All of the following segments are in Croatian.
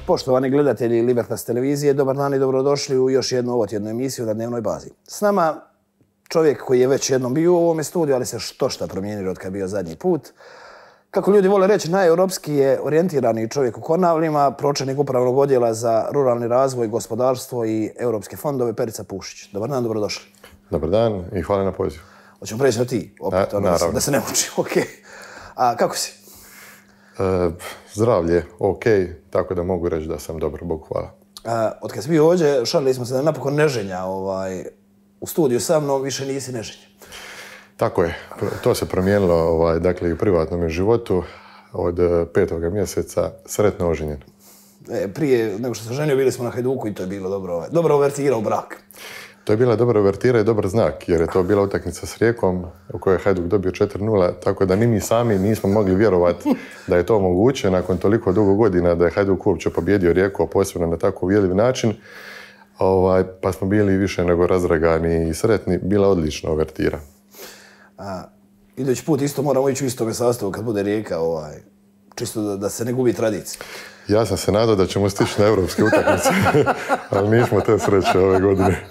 Poštovani gledatelji Libertas televizije, dobar dan i dobrodošli u još jednu ovotjednu emisiju na dnevnoj bazi. S nama čovjek koji je već jednom bio u ovome studiju, ali se šta promijenilo od kad je bio zadnji put. Kako ljudi vole reći, najeuropski je orijentirani čovjek u Konavlima, pročelnik upravnog odjela za ruralni razvoj, gospodarstvo i europske fondove, Perica Pušić. Dobar dan, dobrodošli. Dobar dan i hvala na pozivu. Hoćemo preći na ti, opet, da se ne muči. Okay. A kako si? Zdravlje, ok, tako da mogu reći da sam dobro, Bogu hvala. Od kad si bio ovdje, šalili smo se da napokon neženja u studiju sa mnom, više nisi neženja. Tako je, to se promijenilo dakle, i u privatnom životu od 5. mjeseca, sretno oženjen. Prije nego što sam ženio, bili smo na Hajduku i to je bilo dobro uvertira u brak. To je bila dobra uvertira i dobar znak, jer je to bila utakmica s Rijekom u kojoj je Hajduk dobio 4-0, tako da ni mi sami nismo mogli vjerovati da je to moguće nakon toliko dugo godina da je Hajduk uopće pobjedio Rijeku, a posebno na tako uvjerljiv način. Pa smo bili više nego razdragani i sretni, bila odlična uvertira. Idući put isto moramo ići u istome sastavu kad bude Rijeka, čisto da se ne gubi tradicija. Ja sam se nadao da ćemo stići na evropske utakmice, ali nismo te sreće ove godine.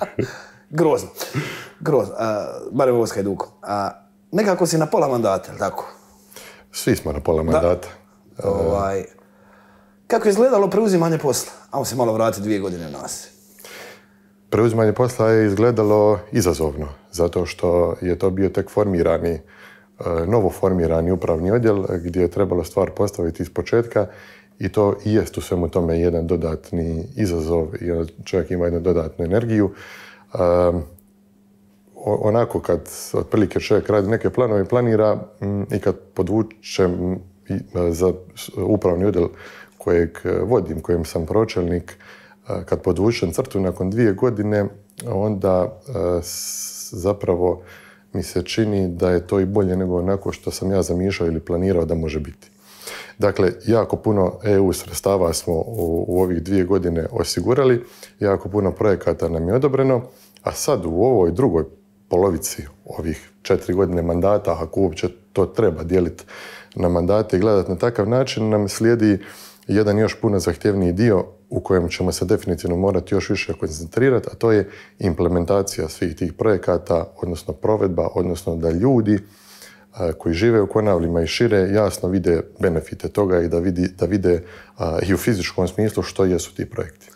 Grozno. Barem ovo s Hajdukom. Nekako si na pola mandata, ili tako? Svi smo na pola mandata. Kako je izgledalo preuzimanje posla? Ajmo se malo vratiti 2 godine nas. Preuzimanje posla je izgledalo izazovno, zato što je to bio tek novo formirani upravni odjel gdje je trebalo stvar postaviti iz početka i to i jest u svemu tome jedan dodatni izazov i čovjek ima jednu dodatnu energiju. Onako kad otprilike čovjek radi neke planove, planira i kad podvuče za upravni odjel kojeg vodim, kojem sam pročelnik, kad podvučem crtu nakon 2 godine, onda zapravo mi se čini da je to i bolje nego onako što sam ja zamišljao ili planirao da može biti. Dakle, jako puno EU sredstava smo u ovih 2 godine osigurali, jako puno projekata nam je odobreno, a sad u ovoj drugoj polovici ovih 4 godine mandata, ako uopće to treba dijeliti na mandate i gledati na takav način, nam slijedi jedan još puno zahtjevniji dio u kojem ćemo se definitivno morati još više koncentrirati, a to je implementacija svih tih projekata, odnosno provedba, odnosno da ljudi koji žive u Konavlima i šire jasno vide benefite toga i da vide i u fizičkom smislu što jesu ti projekti.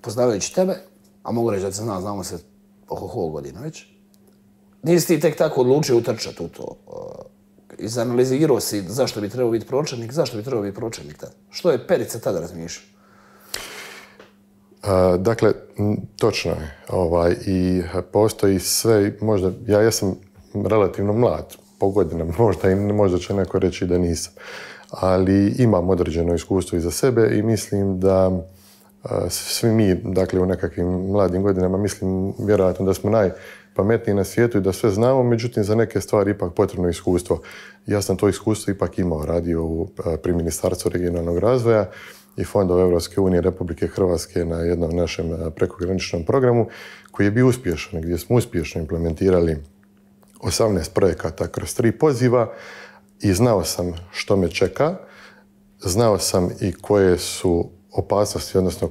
Poznavajući tebe, a mogu reći da se znamo se oko godina već, nisi ti tek tako odlučio utrčati u to. Izanalizirao si zašto bi trebao biti pročelnik, zašto bi trebao biti pročelnik tada? Što je Perica tada razmišljao? Dakle, točno je. I postoji sve, možda, ja sam relativno mlad, po godinama, možda će neko reći da nisam, ali imam određeno iskustvo iza sebe i mislim da svi mi, dakle, u nekakvim mladim godinama, mislim vjerojatno da smo najpametniji na svijetu i da sve znamo, međutim za neke stvari ipak potrebno iskustvo. Ja sam to iskustvo ipak imao, radio pri Ministarstvu regionalnog razvoja i fondova Europske unije Republike Hrvatske na jednom našem prekograničnom programu koji je bio uspješan, gdje smo uspješno implementirali 18 projekata kroz 3 poziva i znao sam što me čeka, znao sam i koje su opasnosti, odnosno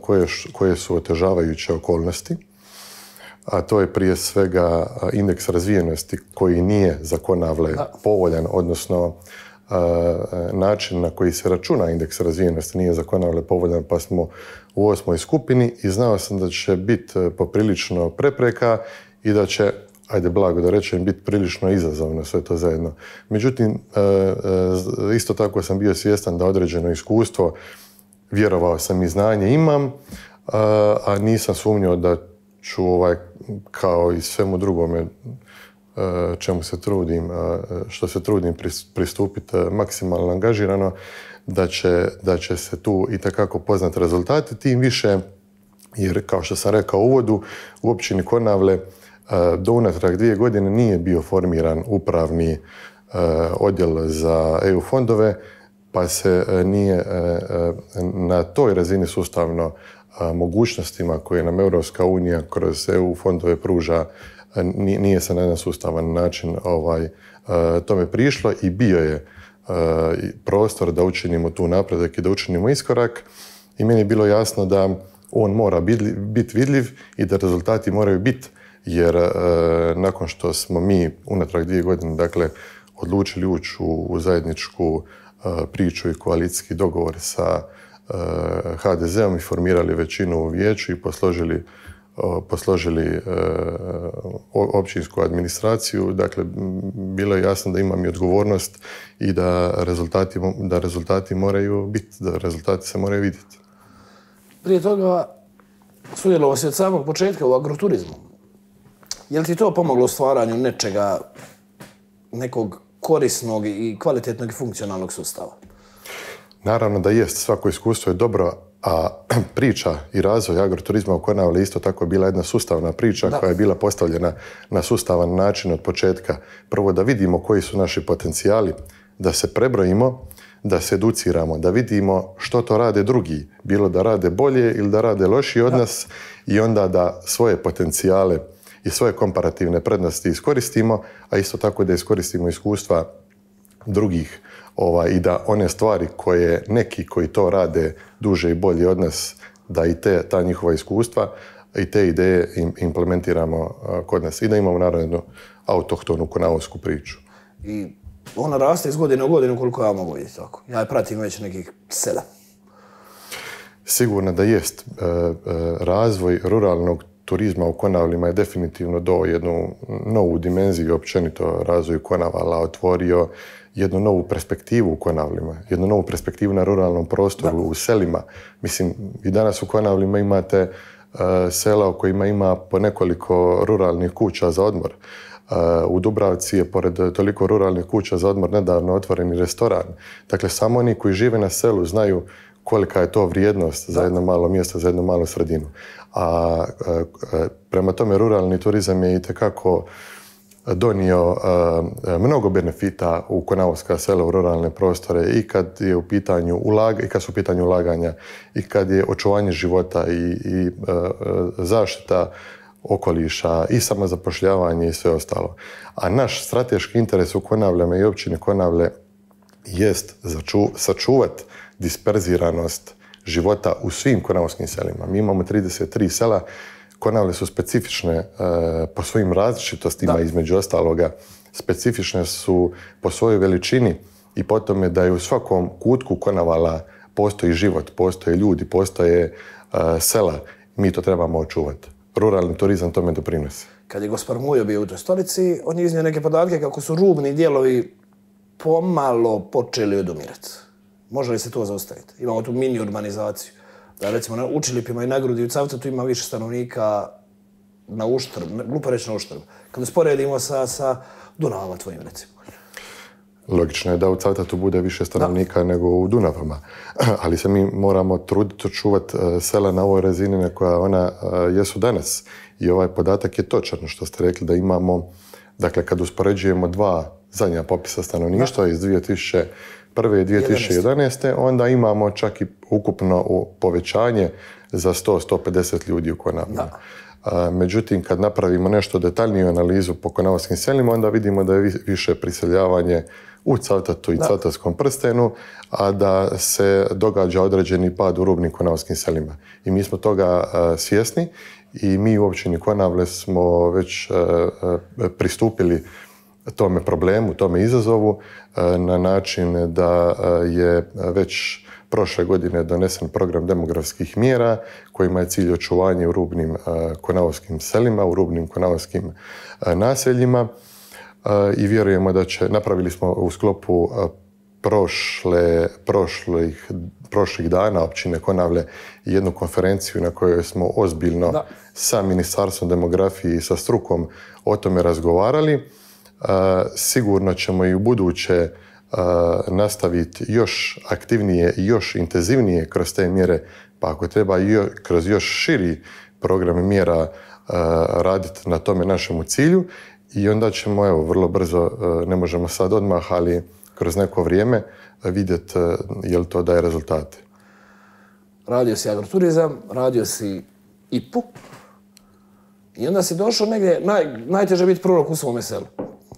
koje su otežavajuće okolnosti, a to je prije svega indeks razvijenosti koji nije za Konavle povoljan, odnosno način na koji se računa indeks razvijenosti nije za Konavle povoljan, pa smo u 8. skupini i znao sam da će biti poprilično prepreka i da će, ajde blago da rečem, biti prilično izazovno sve to zajedno. Međutim, isto tako sam bio svjestan da određeno iskustvo, vjerovao sam i znanje imam, a nisam sumnjao da ću kao i svemu drugome što se trudim pristupiti maksimalno angažirano, da će se tu itekako poznati rezultati, tim više jer, kao što sam rekao u uvodu, u općini Konavle do unatrag 2 godine nije bio formiran upravni odjel za EU fondove, pa se nije na toj razini sustavno mogućnostima koje nam Europska unija kroz EU fondove pruža, nije se na jedan sustavan način tome prišlo i bio je prostor da učinimo tu napredak i da učinimo iskorak. I meni je bilo jasno da on mora biti vidljiv i da rezultati moraju biti, jer nakon što smo mi unatrag 2 godine, dakle, odlučili ući u zajedničku priču i koalicijski dogovor sa HDZ-om i formirali većinu u vijeću i posložili općinsku administraciju. Dakle, bilo je jasno da imam i odgovornost i da rezultati moraju biti, da rezultati se moraju vidjeti. Prije toga sudjelovao si od samog početka u agroturizmu. Je li ti to pomoglo u stvaranju nečega, nekog korisnog i kvalitetnog i funkcionalnog sustava? Naravno da jest, svako iskustvo je dobro, a priča i razvoj agroturizma u Konavle isto tako je bila jedna sustavna priča koja je bila postavljena na sustavan način od početka. Prvo da vidimo koji su naši potencijali, da se prebrojimo, da se educiramo, da vidimo što to rade drugi, bilo da rade bolje ili da rade lošije od nas i onda da svoje potencijale i svoje komparativne prednosti iskoristimo, a isto tako da iskoristimo iskustva drugih i da one stvari koje neki koji to rade duže i bolje od nas, da i ta njihova iskustva i te ideje implementiramo kod nas i da imamo naravno jednu autohtonu konavovsku priču. I ona raste iz godine u godinu koliko ja mogu vidjeti tako. Ja je pratim već nekih 7. Sigurno da jest. Razvoj ruralnog turizma u Konavlima je definitivno do jednu novu dimenziju općenito razvoju Konavala, otvorio jednu novu perspektivu u Konavlima, jednu novu perspektivu na ruralnom prostoru, u selima. Mislim, i danas u Konavlima imate sela u kojima ima po nekoliko ruralnih kuća za odmor. U Dubravci je, pored toliko ruralnih kuća za odmor, nedavno otvoreni restoran. Dakle, samo oni koji žive na selu znaju kolika je to vrijednost za jedno malo mjesto, za jednu malu sredinu. A prema tome, ruralni turizam je itekako donio mnogo benefita u konavovska sela, u ruralne prostore i kad su u pitanju ulaganja i kad je očuvanje života i zaštita okoliša i samozapošljavanje i sve ostalo. A naš strateški interes u Konavljama i općini Konavle jest sačuvati disperziranost života u svim konavskim selima. Mi imamo 33 sela. Konavle su specifične po svojim različitostima, između ostaloga. Specifične su po svojoj veličini i po tome da je u svakom kutku Konavala postoji život, postoje ljudi, postoje sela. Mi to trebamo očuvati. Ruralni turizam tome doprinosi. Kad je Gospar Mujo bio u toj stolici, on je iznio neke podatke kako su rubni dijelovi pomalo počeli odumirati. Može li se to zaustaviti? Imamo tu mini urbanizaciju. Da recimo na Učilipima i na Grudi u Cavtatu ima više stanovnika na uštrb, glupo reći na uštrb. Kad usporedimo sa Dunavama tvojim, recimo. Logično je da u Cavtatu bude više stanovnika nego u Dunavama, ali se mi moramo truditi očuvati sela na ovoj razini na koja ona jesu danas. I ovaj podatak je točan što ste rekli da imamo, dakle kad uspoređujemo 2 zadnja popisa stanovništva iz 2001. i 2011. onda imamo čak i ukupno povećanje za 100-150 ljudi u Konavlima. Međutim, kad napravimo nešto detaljniju analizu po konavskim selima, onda vidimo da je više priseljavanje u Cavtatu i Cavtatskom prstenu, a da se događa određeni pad u rubnim konavskim selima. I mi smo toga svjesni i mi u općini Konavle smo već pristupili tome problemu, tome izazovu na način da je već prošle godine donesen program demografskih mjera kojima je cilj očuvanje u rubnim konavskim selima, u rubnim konavskim naseljima i vjerujemo da napravili smo u sklopu prošlih dana općine Konavle jednu konferenciju na kojoj smo ozbiljno sa Ministarstvom demografije i sa strukom o tome razgovarali. Sigurno ćemo i u buduće nastaviti još aktivnije i još intenzivnije kroz te mjere, pa ako treba i kroz još širi program mjera raditi na tome našemu cilju i onda ćemo, evo, vrlo brzo, ne možemo sad odmah, ali kroz neko vrijeme vidjeti je li to daje rezultate. Radio si agroturizam, radio si IPU i onda si došao negdje, najteže biti prorok u svome selu.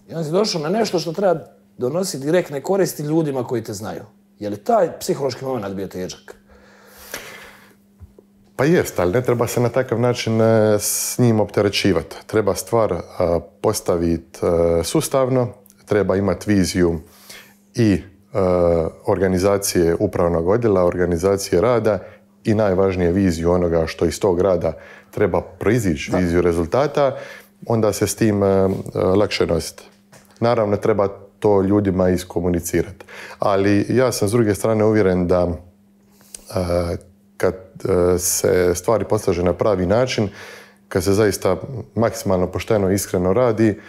I onda si došao na nešto što treba donositi direktne koristi ljudima koji te znaju. Je li taj psihološki moment bio težak? Pa jest, ali ne treba se na takav način s njim opterećivati. Treba stvar postaviti sustavno, treba imati viziju i organizacije upravnog odjela, organizacije rada i najvažnije viziju onoga što iz tog rada treba proizići, viziju rezultata, onda se s tim lakše nositi. Naravno, treba to ljudima iskomunicirati. Ali ja sam s druge strane uvjeren da kad se stvari poslaže na pravi način, kad se zaista maksimalno pošteno i iskreno radi,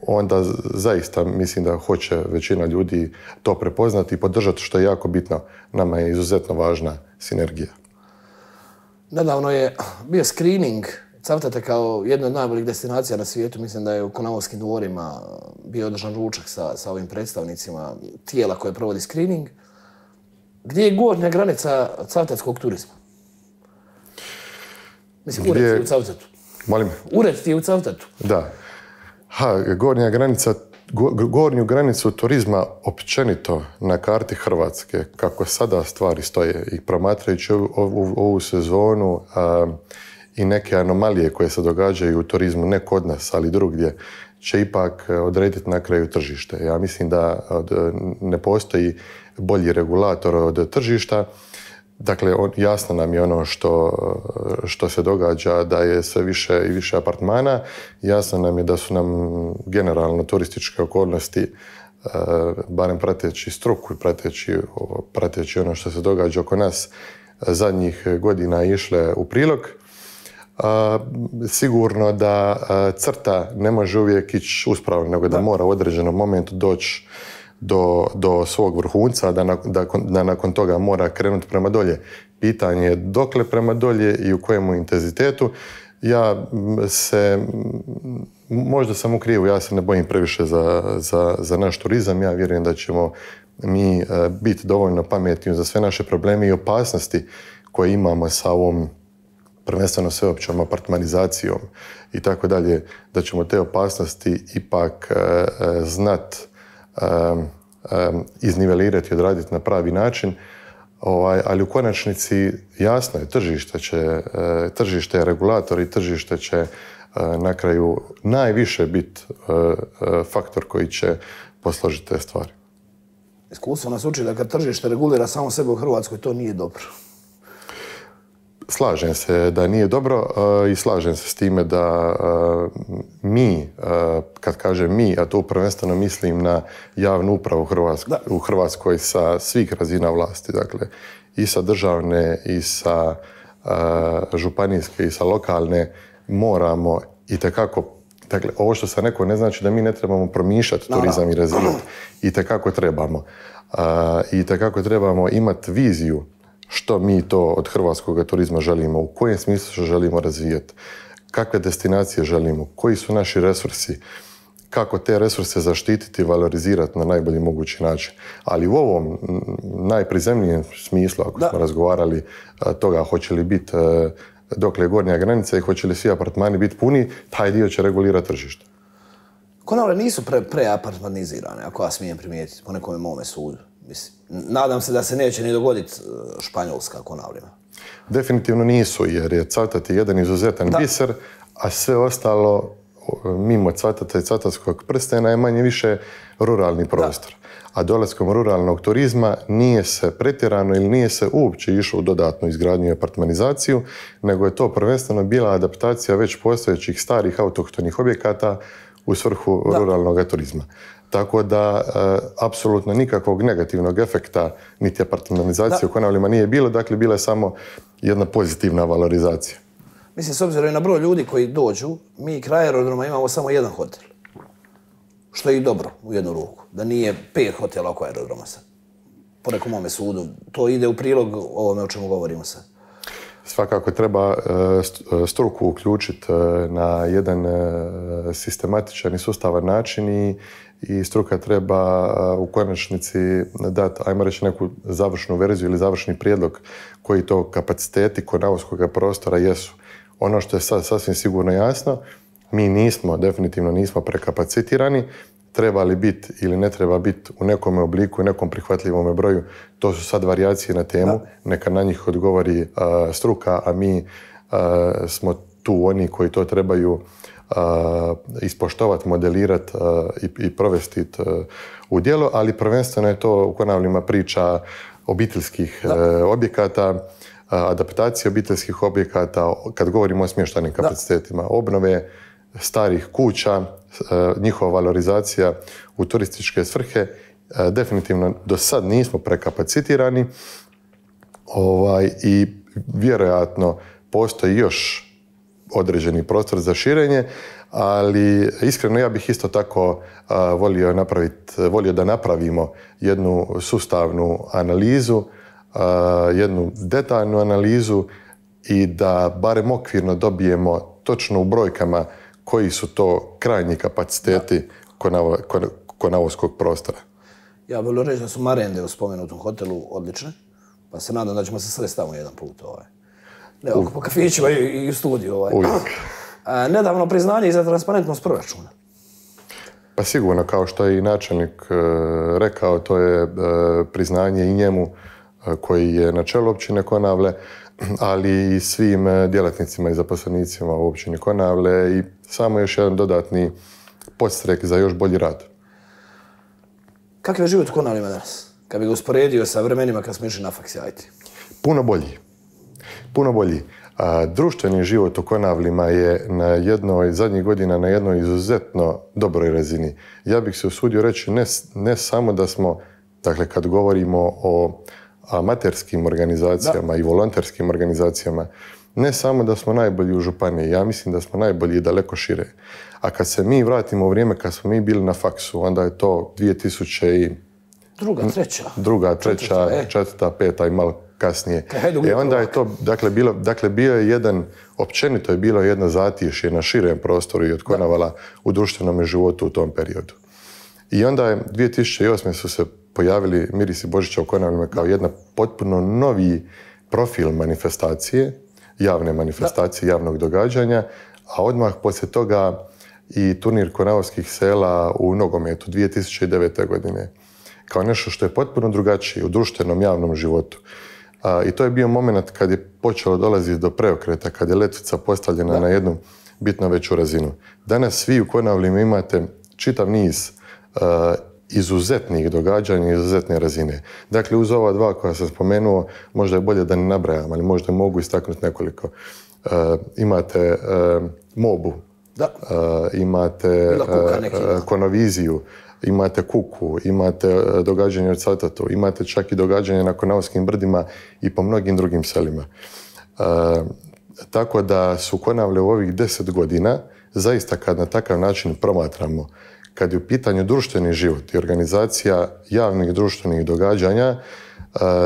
onda zaista mislim da hoće većina ljudi to prepoznati i podržati, što je jako bitno. Nama je izuzetno važna sinergija. Nedavno je bio screening Cavtate kao jedna od najboljih destinacija na svijetu. Mislim da je u Konavovskim dvorima bio održan ručak sa ovim predstavnicima tijela koje provodi screening. Gdje je gornja granica cavtatskog turizma? Mislim, ured ti je u Cavtatu. Molim? Ured ti je u Cavtatu. Da. Gornju granicu turizma općenito na karti Hrvatske, kako sada stvari stoje i promatrajući ovu sezonu i neke anomalije koje se događaju u turizmu, ne kod nas, ali drugdje, će ipak odrediti na kraju tržište. Ja mislim da ne postoji bolji regulator od tržišta. Dakle, jasno nam je ono što se događa, da je sve više i više apartmana. Jasno nam je da su nam generalno turističke okolnosti, barem prateći struku i prateći ono što se događa oko nas, zadnjih godina išle u prilog. Sigurno da crta ne može uvijek ići uspravno, nego da mora u određenom momentu doći do svog vrhunca, da nakon toga mora krenuti prema dolje. Pitanje je dokle prema dolje i u kojemu intenzitetu. Ja se, možda sam u krivu, ja se ne bojim previše za naš turizam. Ja vjerujem da ćemo mi biti dovoljno pametni za sve naše probleme i opasnosti koje imamo sa ovom prvenstveno sveopćom apartmanizacijom i tako dalje, da ćemo te opasnosti ipak znat iznivelirati i odraditi na pravi način, ali u konačnici jasno je, tržište je regulator i tržište će na kraju najviše biti faktor koji će posložiti te stvari. Iskustvo nas uči da kad tržište regulira samo sebe u Hrvatskoj, to nije dobro. Slažem se da nije dobro i slažem se s time da mi, kad kažem mi, a to prvenstveno mislim na javnu upravu u Hrvatskoj sa svih razina vlasti, dakle i sa državne i sa županijske i sa lokalne, moramo itekako, dakle ovo što sam rekao ne znači da mi ne trebamo promišljati turizam i razvijati, itekako trebamo. Itekako trebamo imati viziju što mi to od hrvatskog turizma želimo, u kojem smislu želimo razvijati, kakve destinacije želimo, koji su naši resursi, kako te resurse zaštititi i valorizirati na najbolji mogući način. Ali u ovom najprizemnijem smislu, ako smo razgovarali toga hoće li biti dokle je gornja granica i hoće li svi apartmani biti puni, taj dio će regulirati tržište. Konavle nisu preapartmanizirane, ako ja smijem primijetiti, po nekome mome sudu. Mislim, nadam se da se neće ni dogoditi Španjolska Konavlima. Definitivno nisu, jer je Cavtat jedan izuzetan biser, a sve ostalo mimo Cavtata i Cavtatskog prstena je manje više ruralni prostor. A dolaskom ruralnog turizma nije se pretjerano ili nije se uopće išlo u dodatnu izgradnju i apartmanizaciju, nego je to prvenstveno bila adaptacija već postojećih starih autohtonih objekata u svrhu ruralnog turizma. Tako da, apsolutno nikakvog negativnog efekta niti apartmanizacije u Konavlima nije bilo, dakle bila je samo jedna pozitivna valorizacija. Mislim, s obzirom i na broj ljudi koji dođu, mi kraj aerodroma imamo samo jedan hotel. Što je i dobro u jednu ruku. Da nije 5 hotela oko aerodroma sad. Po nekom mome sudu. To ide u prilog ovome o čemu govorimo sad. Svakako treba struku uključiti na jedan sistematičan i sustavan način i struka treba u konačnici dati, ajmo reći, neku završnu verziju ili završni prijedlog koji to kapaciteti konavskog prostora jesu. Ono što je sad sasvim sigurno jasno, mi definitivno nismo prekapacitirani, treba li biti ili ne treba biti u nekom obliku, u nekom prihvatljivom broju, to su sad varijacije na temu, neka na njih odgovori struka, a mi smo tu oni koji to trebaju ispoštovati, modelirati i provesti u djelo, ali prvenstveno je to u Konavlima priča obiteljskih objekata, adaptacije obiteljskih objekata, kad govorimo o smještajnim kapacitetima, obnove starih kuća, njihova valorizacija u turističke svrhe. Definitivno do sad nismo prekapacitirani i vjerojatno postoji još određeni prostor za širenje, ali iskreno ja bih isto tako volio da napravimo jednu sustavnu analizu, jednu detaljnu analizu i da barem okvirno dobijemo točno u brojkama koji su to krajnji kapaciteti konavovskog prostora. Ja bih volio reći da su marende u spomenutom hotelu odlične, pa se nadam da ćemo se sresti tamo jedan put. Ne, po kafićima i u studiju. Uvijek. Nedavno priznanje i za transparentnost proračuna. Pa sigurno, kao što je i načelnik rekao, to je priznanje i njemu koji je na čelu općine Konavle, ali i svim djelatnicima i zaposlenicima u općini Konavle i samo još jedan dodatni podstrek za još bolji rad. Kakav je život u Konavlima danas? Kad bi ga usporedio sa vremenima kad smo išli na faks IT? Puno bolji. Puno bolji. Društveni život u Konavlima je zadnjih godina na jednoj izuzetno dobroj razini. Ja bih se usudio reći ne samo da smo, dakle kad govorimo o amaterskim organizacijama i volonterskim organizacijama, ne samo da smo najbolji u županiji, ja mislim da smo najbolji i daleko šire. A kad se mi vratimo u vrijeme kad smo mi bili na faksu, onda je to 2000 druga, treća, četvrta, peta i malo kasnije. Onda je to, bio je jedan, općenito je bilo jedno zatišje na širem prostoru i od Konavala u društvenom životu u tom periodu. I onda je 2008. su se pojavili Mirisi Božića u Konavlima kao jedna potpuno novi profil manifestacije, javne manifestacije, javnog događanja, a odmah poslije toga i turnir konavovskih sela u nogometu 2009. godine. Kao nešto što je potpuno drugačije u društvenom javnom životu. I to je bio moment kad je počelo dolaziti do preokreta, kad je letvica postavljena na jednu bitno veću razinu. Danas svi u Konavlima imate čitav niz izuzetnih događanja, izuzetne razine. Dakle, uz ova dva koja sam spomenuo, možda je bolje da ne nabrajam, ali možda mogu istaknuti nekoliko. Imate Mobu, imate Konoviziju, imate Kuku, imate događanje u Cavtatu, imate čak i događanje na Konavskim brdima i po mnogim drugim selima. Tako da su Konavle u ovih 10 godina, zaista kad na takav način promatramo, kad je u pitanju društveni život i organizacija javnih društvenih događanja,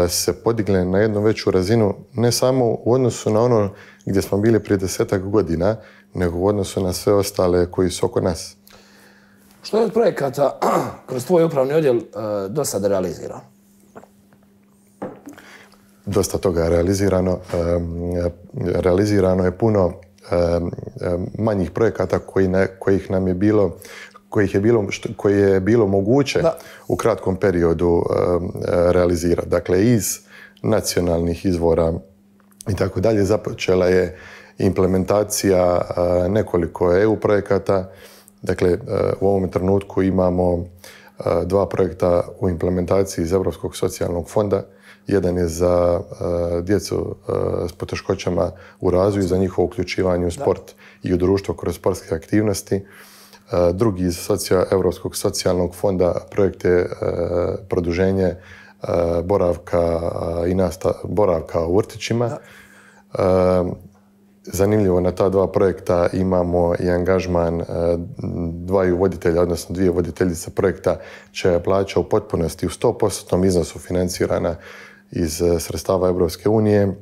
se podigle na jednu veću razinu, ne samo u odnosu na ono gdje smo bili prije 10 godina, nego u odnosu na sve ostale koji su oko nas. Što je od projekata kroz tvoj upravni odjel do sada realizirano? Dosta toga je realizirano. Realizirano je puno manjih projekata koje je bilo moguće u kratkom periodu realizirati. Dakle, iz nacionalnih izvora i tako dalje započela je implementacija nekoliko EU projekata. Dakle, u ovom trenutku imamo 2 projekta u implementaciji iz Europskog socijalnog fonda. Jedan je za djecu s poteškoćama u razvoju, za njihovo uključivanje u sport i u društvo kroz sportske aktivnosti. Drugi iz Europskog socijalnog fonda projekt je produženje boravka u vrtićima. Zanimljivo, na ta 2 projekta imamo i angažman 2 voditelja, odnosno 2 voditeljice projekta, čija je plaća u potpunosti u 100% iznosu financirana iz sredstava Europske unije.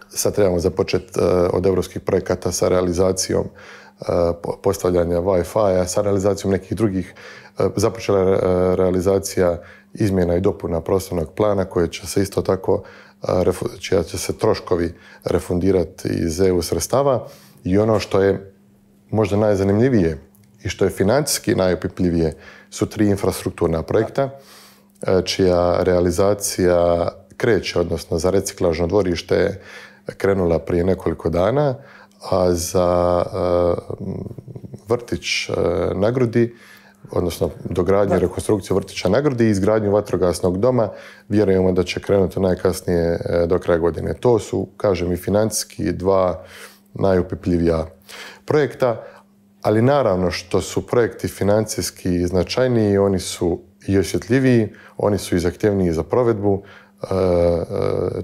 Sad trebamo započeti od europskih projekata sa realizacijom postavljanja Wi-Fi-a, sa realizacijom nekih drugih. Započela je realizacija izmjena i dopuna prostornog plana koje će se isto tako, čija će se troškovi refundirati iz EU sredstava. I ono što je možda najzanimljivije, i što je financijski najopipljivije su 3 infrastrukturna projekta čija realizacija kreće, odnosno za reciklažno dvorište je krenula prije nekoliko dana, a za vrtić na Grudi, odnosno dogradnju i rekonstrukciju vrtića na Grudi i izgradnju vatrogasnog doma, vjerujemo da će krenuti najkasnije do kraja godine. To su, kažem, i financijski 2 najupipljivija projekta, ali naravno što su projekti financijski značajniji, oni su i osjetljiviji, oni su i zahtjevniji za provedbu.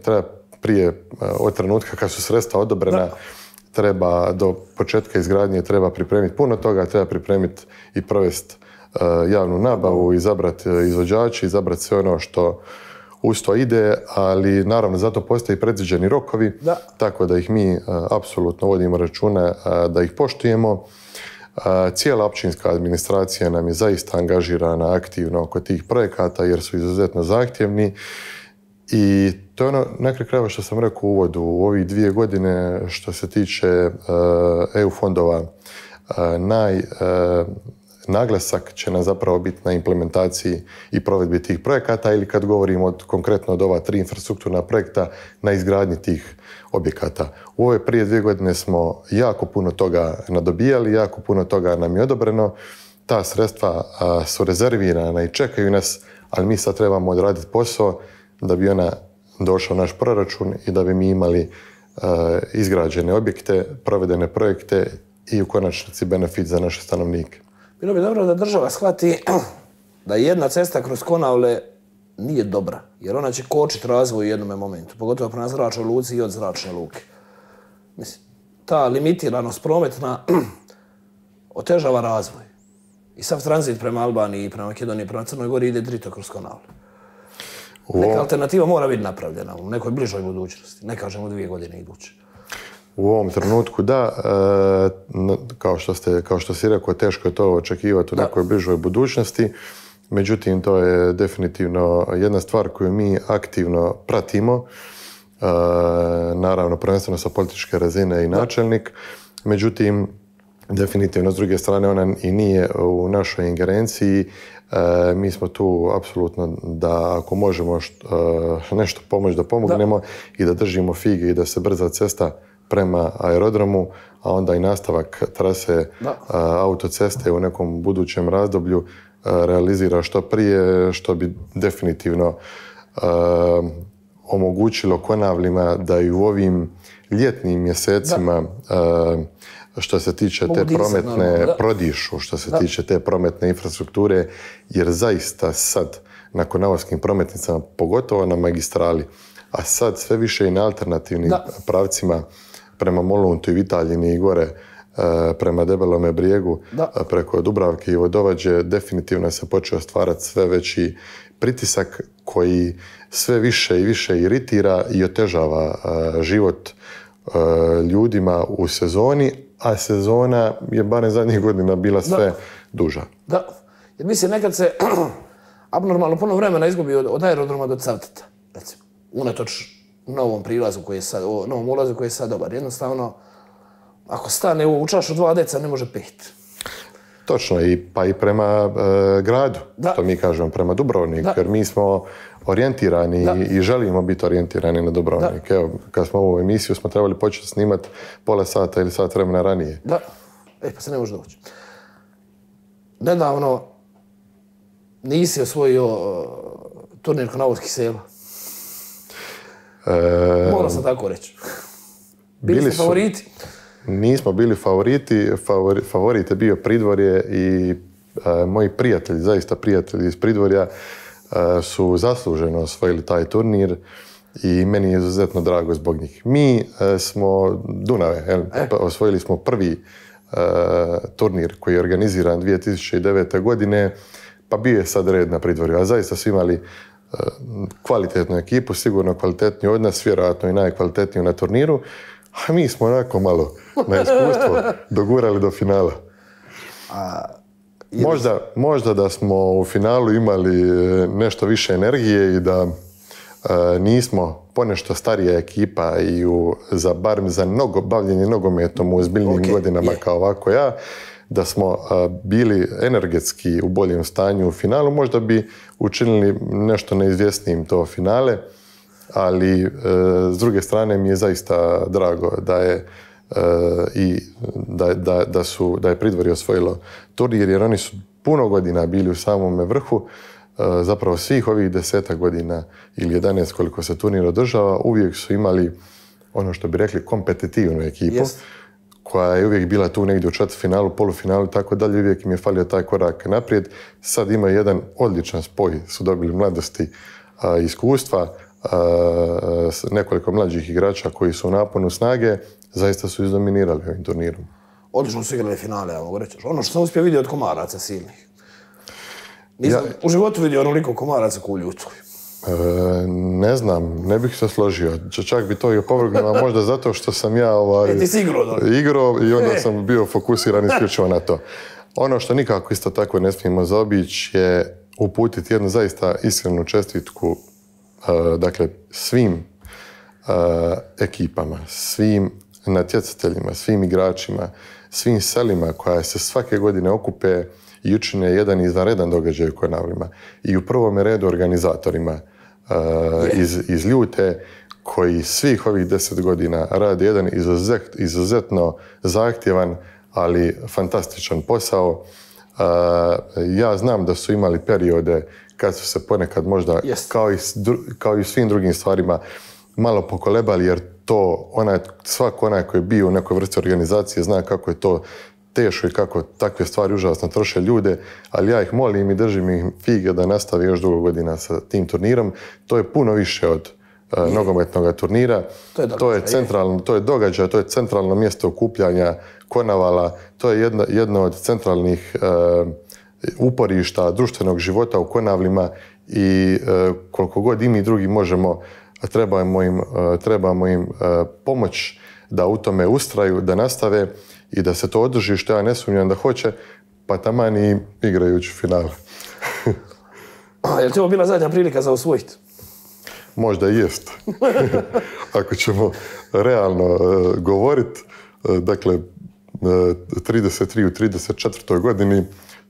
Treba prije od trenutka kad su sredstva odobrena, treba do početka izgradnje treba pripremiti puno toga, treba pripremiti i provesti javnu nabavu, izabrati izvođače, izabrati sve ono što uz to ide, ali naravno zato postoje predviđeni rokovi, tako da ih mi apsolutno vodimo računa da ih poštujemo. Cijela općinska administracija nam je zaista angažirana aktivno oko tih projekata jer su izuzetno zahtjevni i to je ono na kraju krajeva što sam rekao u uvodu. U ovih 2 godine što se tiče EU fondova naglasak će nam zapravo biti na implementaciji i provedbi tih projekata ili kad govorimo konkretno od ova 3 infrastrukturna projekta na izgradnji tih objekata. U ove prije 2 godine smo jako puno toga nadobijali, jako puno toga nam je odobreno. Ta sredstva su rezervirana i čekaju nas, ali mi sad trebamo odraditi posao da bi ona došla u naš proračun i da bi mi imali izgrađene objekte, provedene projekte i u konačnici benefit za naše stanovnike. Bilo bi dobro da država shvati da jedna cesta kroz Konavle nije dobra, jer ona će kočiti razvoj u jednom momentu, pogotovo prema zračnoj luci i od zračne luke. Mislim, ta limitiranost prometna otežava razvoj. I sav tranzit prema Albaniji, prema Makedoniji, prema Crnoj Gori ide drito kroz Konavle. Neka alternativa mora biti napravljena u nekoj bližoj budućnosti, ne kažemo 2 godine iduće. U ovom trenutku da, kao što si rekao, teško je to očekivati u nekoj bližoj budućnosti. Međutim, to je definitivno jedna stvar koju mi aktivno pratimo. Naravno, prvenstveno sa političke razine i načelnik. Međutim, definitivno, s druge strane, ona i nije u našoj ingerenciji. Mi smo tu apsolutno da ako možemo nešto pomoći, da pomognemo i da držimo fige i da se brza cesta prema aerodromu, a onda i nastavak trase autoceste u nekom budućem razdoblju realizira što prije, što bi definitivno omogućilo Konavlima da i u ovim ljetnim mjesecima što se tiče te prometne prodišu, što se tiče te prometne infrastrukture, jer zaista sad na konavorskim prometnicama, pogotovo na magistrali, a sad sve više i na alternativnim pravcima prema Moluntu i Vitaljini i gore prema Debelome brijegu, preko Dubravke i Vodovađe, definitivno se počeo stvarati sve veći pritisak koji sve više i više iritira i otežava život ljudima u sezoni, a sezona je barem zadnjih godina bila sve duža. Da, jer mislim nekad se abnormalno puno vremena izgubi od aerodroma do Cavtata, recimo, unatoč novom prilazu koji je sad, novom ulazu koji je sad dobar. Jednostavno, ako stane u čašu 2 deca, ne može 5. Točno, pa i prema gradu, što mi kažemo, prema Dubrovniku, jer mi smo orijentirani i želimo biti orijentirani na Dubrovnik. Evo, kad smo ovu emisiju smo trebali početi snimati pola sata ili sat vremena ranije. Da, pa se ne može doći. Nedavno nisi osvojio turnir Konavolskih sela. Moram sam tako reći. Bili ste favoriti? Nismo bili favoriti. Favorit je bio Pridvorje i moji prijatelji, zaista prijatelji iz Pridvorja, su zasluženo osvojili taj turnir i meni je izuzetno drago zbog njih. Mi smo Dunave, osvojili smo prvi turnir koji je organiziran 2009. godine, pa bio je sad red na Pridvorju, a zaista su imali kvalitetnu ekipu, sigurno kvalitetniji od nas, vjerojatno i najkvalitetniju na turniru, a mi smo onako malo na iskustvo dogurali do finala. Možda da smo u finalu imali nešto više energije i da nismo ponešto starija ekipa i barem za bavljenje nogometom u ozbiljnim godinama kao ovako ja, da smo bili energetski u boljem stanju u finalu, možda bi učinili nešto neizvjesnijim to finale, ali s druge strane mi je zaista drago da je da je Pridvorje osvojilo turnir, jer oni su puno godina bili u samome vrhu, zapravo svih ovih 10 godina ili 11 koliko se turnir održava, uvijek su imali ono što bi rekli kompetitivnu ekipu, koja je uvijek bila tu negdje u četvrtfinalu, polufinalu i tako dalje, uvijek im je falio taj korak naprijed. Sad imaju jedan odličan spoj, su dobili mladosti, iskustva, nekoliko mlađih igrača koji su u naponu snage, zaista su izdominirali ovim turnirom. Odlično su igrali finale, ja mogu reći. Ono što sam uspio vidjeti od komaraca silnih. Nisam u životu vidio onoliko komaraca ko u Ljudskoj. Ne znam, ne bih se složio. Čak bi to i opovrgnuo, možda zato što sam ja ti si igrao i onda sam bio fokusiran isključivo na to. Ono što nikako isto tako ne smijemo zaobići je uputiti jednu zaista iskrenu čestitku dakle svim ekipama, svim natjecateljima, svim igračima, svim selima koja se svake godine okupe i učine jedan izvanredan događaj u Konavlima. I u prvome redu organizatorima iz Ljute, koji svih ovih 10 godina rade jedan izuzetno zahtjevan, ali fantastičan posao. Ja znam da su imali periode kad su se ponekad možda, kao i svim drugim stvarima, malo pokolebali, jer to svako onaj koji je bio u nekoj vrsti organizacije zna kako je to teško i kako takve stvari užasno troše ljude, ali ja ih molim i držim ih fige da nastave još dugo godina sa tim turnirom. To je puno više od nogometnog turnira. To je događaj, to je centralno mjesto okupljanja Konavala, to je jedno od centralnih uporišta društvenog života u Konavlima i koliko god i mi drugi možemo, trebamo im pomoć da u tome ustraju, da nastave i da se to održi, što ja ne sumnjam da hoće, pa taman i igrajući finale. Je li to bila zadnja prilika za osvojiti? Možda i jest. Ako ćemo realno govoriti, dakle, 33 u 34. godini,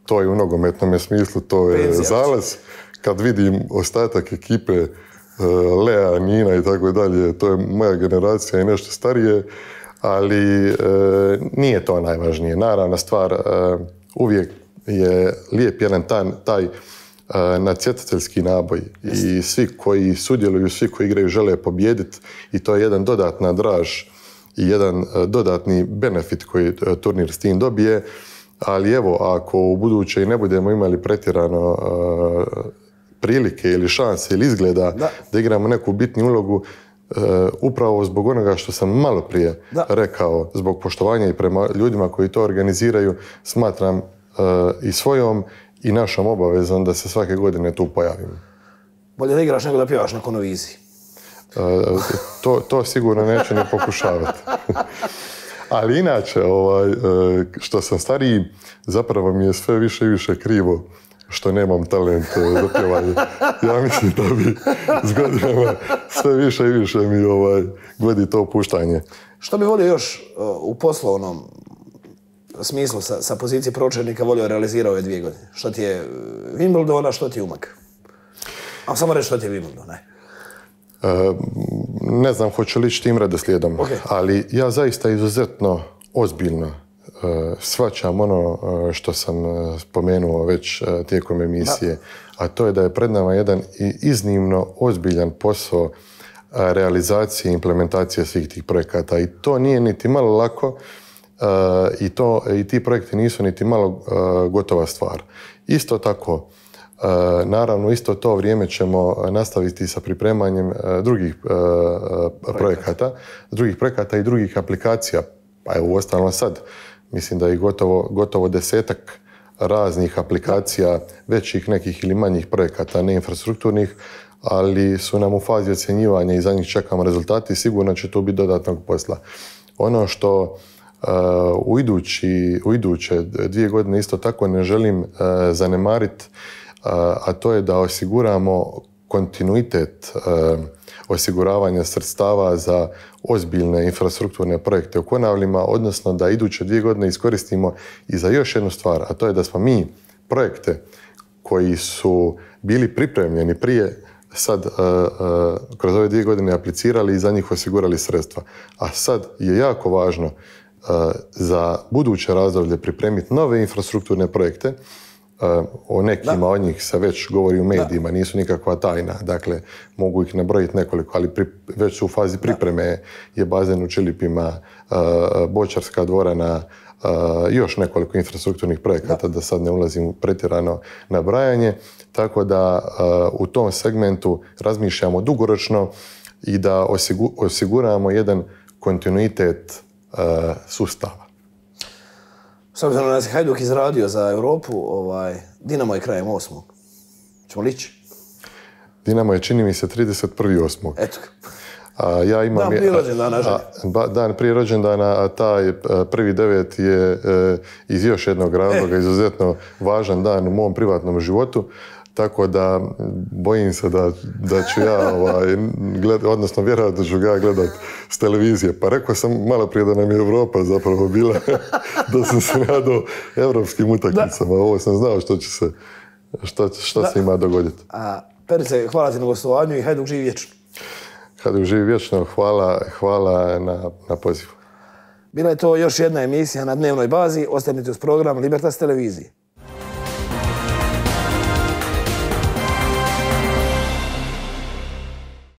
to je u nogometnom smislu, to je zalaz. Kad vidim ostatak ekipe, Lea, Nina i tako dalje, to je moja generacija i nešto starije, ali nije to najvažnije. Naravna stvar, uvijek je lijep jedan taj natjecateljski naboj i svi koji sudjeluju, svi koji igraju žele pobijediti i to je jedan dodatna draž i jedan dodatni benefit koji turnir s tim dobije, ali evo, ako u buduće i ne budemo imali pretjerano prilike ili šanse ili izgleda da igramo neku bitnu ulogu, upravo zbog onoga što sam malo prije rekao, zbog poštovanja i prema ljudima koji to organiziraju, smatram i svojom i našom obavezom da se svake godine tu pojavimo. Bolje da igraš nego da pjevaš na Konoviziji. To sigurno neću ni pokušavati. Ali inače, što sam stariji, zapravo mi je sve više i više krivo što nemam talent za pjevanje. Ja mislim da bi s godinama sve više i više mi godi to opuštanje. Što bi volio još u poslovnom smislu sa pozicije pročelnika volio realizirao ove 2 godine? Što ti je Wimbledon, a što ti je Umag? A samo reći što ti je Wimbledon, ne? Ne znam hoću li ići tim redoslijedom, ali ja zaista izuzetno ozbiljno shvaćam ono što sam spomenuo već tijekom emisije, a to je da je pred nama jedan iznimno ozbiljan posao realizacije i implementacije svih tih projekata i to nije niti malo lako i ti projekti nisu niti malo gotova stvar. Isto tako, naravno, isto to vrijeme ćemo nastaviti sa pripremanjem drugih projekata i drugih aplikacija. Pa evo, uostalom sad, mislim da je gotovo 10-ak raznih aplikacija, većih nekih ili manjih projekata, ne infrastrukturnih, ali su nam u fazi ocjenjivanja i za njih čekamo rezultati i sigurno će tu biti dodatnog posla. Ono što u iduće 2 godine isto tako ne želim zanemariti, a to je da osiguramo kontinuitet osiguravanja sredstava za ozbiljne infrastrukturne projekte u Konavlima, odnosno da iduće 2 godine iskoristimo i za još jednu stvar, a to je da smo mi projekte koji su bili pripremljeni prije sad kroz ove 2 godine aplicirali i za njih osigurali sredstva. A sad je jako važno za buduće razdoblje pripremiti nove infrastrukturne projekte. O nekima od njih se već govori u medijima, nisu nikakva tajna, dakle mogu ih nabrojiti nekoliko, ali već su u fazi pripreme je bazen u Čilipima, Bočarska dvorana, još nekoliko infrastrukturnih projekata, da sad ne ulazim u pretjerano nabrajanje, tako da u tom segmentu razmišljamo dugoročno i da osiguramo jedan kontinuitet sustava. S obzirom da se Hajduk izradio za Europu, Dinamo je krajem 8. Ćemo lići? Dinamo je, čini mi se, 31.8. Eto. Dan prije rođendana. Dan prije rođendana, a taj 1.9. je iz još jednog razloga izuzetno važan dan u mom privatnom životu. Tako da bojim se da ću ja odnosno vjerojatno ću ga gledat s televizije. Pa rekao sam malo prije da nam je Europa zapravo bila, da sam se nadao evropskim utakmicama. Ovo sam znao što se ima dogoditi. Perice, hvala ti na gostovanju i Hajduk živi vječno. Hajduk živi vječno, hvala na pozivu. Bila je to još jedna emisija na dnevnoj bazi. Ostanite uz program Libertas televizije.